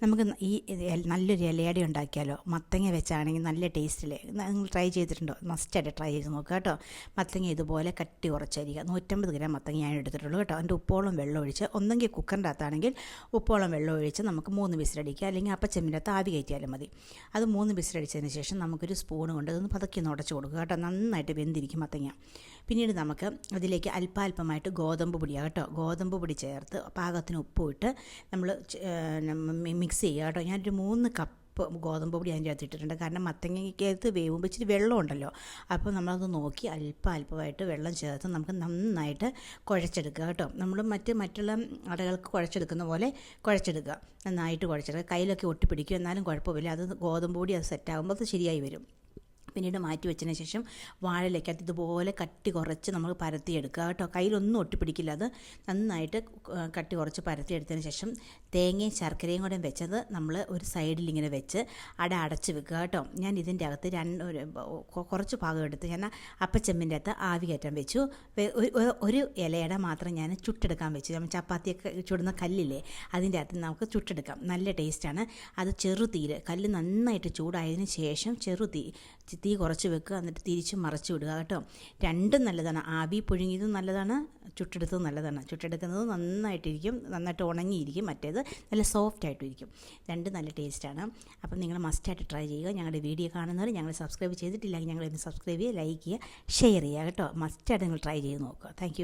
നമുക്ക് നല്ലൊരു ഇലയട ഉണ്ടാക്കിയാലോ? മത്തങ്ങ വെച്ചാണെങ്കിൽ നല്ല ടേസ്റ്റിൽ. നിങ്ങൾ ട്രൈ ചെയ്തിട്ടുണ്ടോ? മസ്റ്റായിട്ട് ട്രൈ ചെയ്ത് നോക്കുക കേട്ടോ. മത്തങ്ങ ഇതുപോലെ കട്ടി കുറച്ചരിക്കുക. 150 ഗ്രാം മത്തങ്ങ ഞാൻ എടുത്തിട്ടുള്ളൂ കേട്ടോ. അതിൻ്റെ ഉപ്പോളം വെള്ളം ഒഴിച്ച്, ഒന്നെങ്കിൽ കുക്കറിൻ്റെ അകത്താണെങ്കിൽ ഉപ്പോളം വെള്ളം ഒഴിച്ച് നമുക്ക് 3 വിസിലടിക്കുക, അല്ലെങ്കിൽ അപ്പച്ചെമ്മിൻ്റെ അകത്ത് ആവി കയറ്റിയാലും മതി. അത് 3 വിസിലടിച്ചതിന് ശേഷം നമുക്കൊരു സ്പൂൺ കൊണ്ട് അതൊന്ന് പതുക്കി ഒന്ന് ഉടച്ച് കൊടുക്കുക കേട്ടോ. നന്നായിട്ട് വെന്തിരിക്കും മത്തങ്ങ. പിന്നീട് നമുക്ക് അതിലേക്ക് അല്പാൽപമായിട്ട് ഗോതമ്പ് പൊടിയാണ് കേട്ടോ. ഗോതമ്പ് പൊടി ചേർത്ത് പാകത്തിന് ഉപ്പും ഇട്ട് നമ്മൾ മിക്സ് ചെയ്യുക കേട്ടോ. ഞാനൊരു 3 കപ്പ് ഗോതമ്പ് പൊടി അതിൻ്റെ അകത്ത് ഇട്ടിട്ടുണ്ട്. കാരണം മത്തങ്ങയ്ക്കകത്ത് വേവുമ്പോൾ ഇച്ചിരി വെള്ളമുണ്ടല്ലോ. അപ്പോൾ നമ്മളത് നോക്കി അല്പമായിട്ട് വെള്ളം ചേർത്ത് നമുക്ക് നന്നായിട്ട് കുഴച്ചെടുക്കുക കേട്ടോ. നമ്മൾ മറ്റുള്ള അടകൾക്ക് കുഴച്ചെടുക്കുന്ന പോലെ കുഴച്ചെടുക്കുക. നന്നായിട്ട് കുഴച്ചെടുക്കുക. കയ്യിലൊക്കെ ഒട്ടിപ്പിടിക്കും, എന്നാലും കുഴപ്പമില്ല. അത് ഗോതമ്പ് പൊടി അത് സെറ്റാകുമ്പോൾ അത് ശരിയായി വരും. പിന്നീട് മാറ്റി വെച്ചതിന് ശേഷം വാഴയിലേക്കകത്ത് ഇതുപോലെ കട്ടി കുറച്ച് നമ്മൾ പരത്തിയെടുക്കുക കേട്ടോ. കയ്യിലൊന്നും ഒട്ടിപ്പിടിക്കില്ല. അത് നന്നായിട്ട് കട്ടി കുറച്ച് പരത്തിയെടുത്തതിന് ശേഷം തേങ്ങയും ശർക്കരയും കൂടെ വെച്ചത് നമ്മൾ ഒരു സൈഡിൽ ഇങ്ങനെ വെച്ച് അടച്ച് വെക്കുക കേട്ടോ. ഞാൻ ഇതിൻ്റെ അകത്ത് കുറച്ച് ഭാഗം എടുത്ത് ഞാൻ അപ്പച്ചെമ്മിൻ്റെ അകത്ത് ആവി കയറ്റാൻ വെച്ചു. ഒരു ഇലയുടെ മാത്രം ഞാൻ ചുട്ടെടുക്കാൻ വെച്ചു. നമ്മൾ ചപ്പാത്തിയൊക്കെ ചുടുന്ന കല്ലില്ലേ, അതിൻ്റെ അകത്ത് നമുക്ക് ചുട്ടെടുക്കാം. നല്ല ടേസ്റ്റാണ്. അത് ചെറുതീയിൽ, കല്ല് നന്നായിട്ട് ചൂടായതിന് ശേഷം തീ കുറച്ച് വെക്കുക. എന്നിട്ട് തിരിച്ച് മറിച്ച് വിടുക കേട്ടോ. രണ്ടും നല്ലതാണ്. ആവി പുഴുങ്ങിയതും നല്ലതാണ്, ചുട്ടെടുത്തതും നല്ലതാണ്. ചുട്ടെടുക്കുന്നത് നന്നായിട്ടിരിക്കും, നന്നായിട്ട് ഉണങ്ങിയിരിക്കും. മറ്റേത് നല്ല സോഫ്റ്റായിട്ടും ഇരിക്കും. രണ്ടും നല്ല ടേസ്റ്റാണ്. അപ്പം നിങ്ങൾ മസ്റ്റായിട്ട് ട്രൈ ചെയ്യുക. ഞങ്ങളുടെ വീഡിയോ കാണുന്നവർ ഞങ്ങൾ സബ്സ്ക്രൈബ് ചെയ്തിട്ടില്ലെങ്കിൽ ഞങ്ങളൊന്ന് സബ്സ്ക്രൈബ് ചെയ്യുക, ലൈക്ക് ചെയ്യുക, ഷെയർ ചെയ്യുക കേട്ടോ. മസ്റ്റായിട്ട് നിങ്ങൾ ട്രൈ ചെയ്ത് നോക്കുക. Thank you.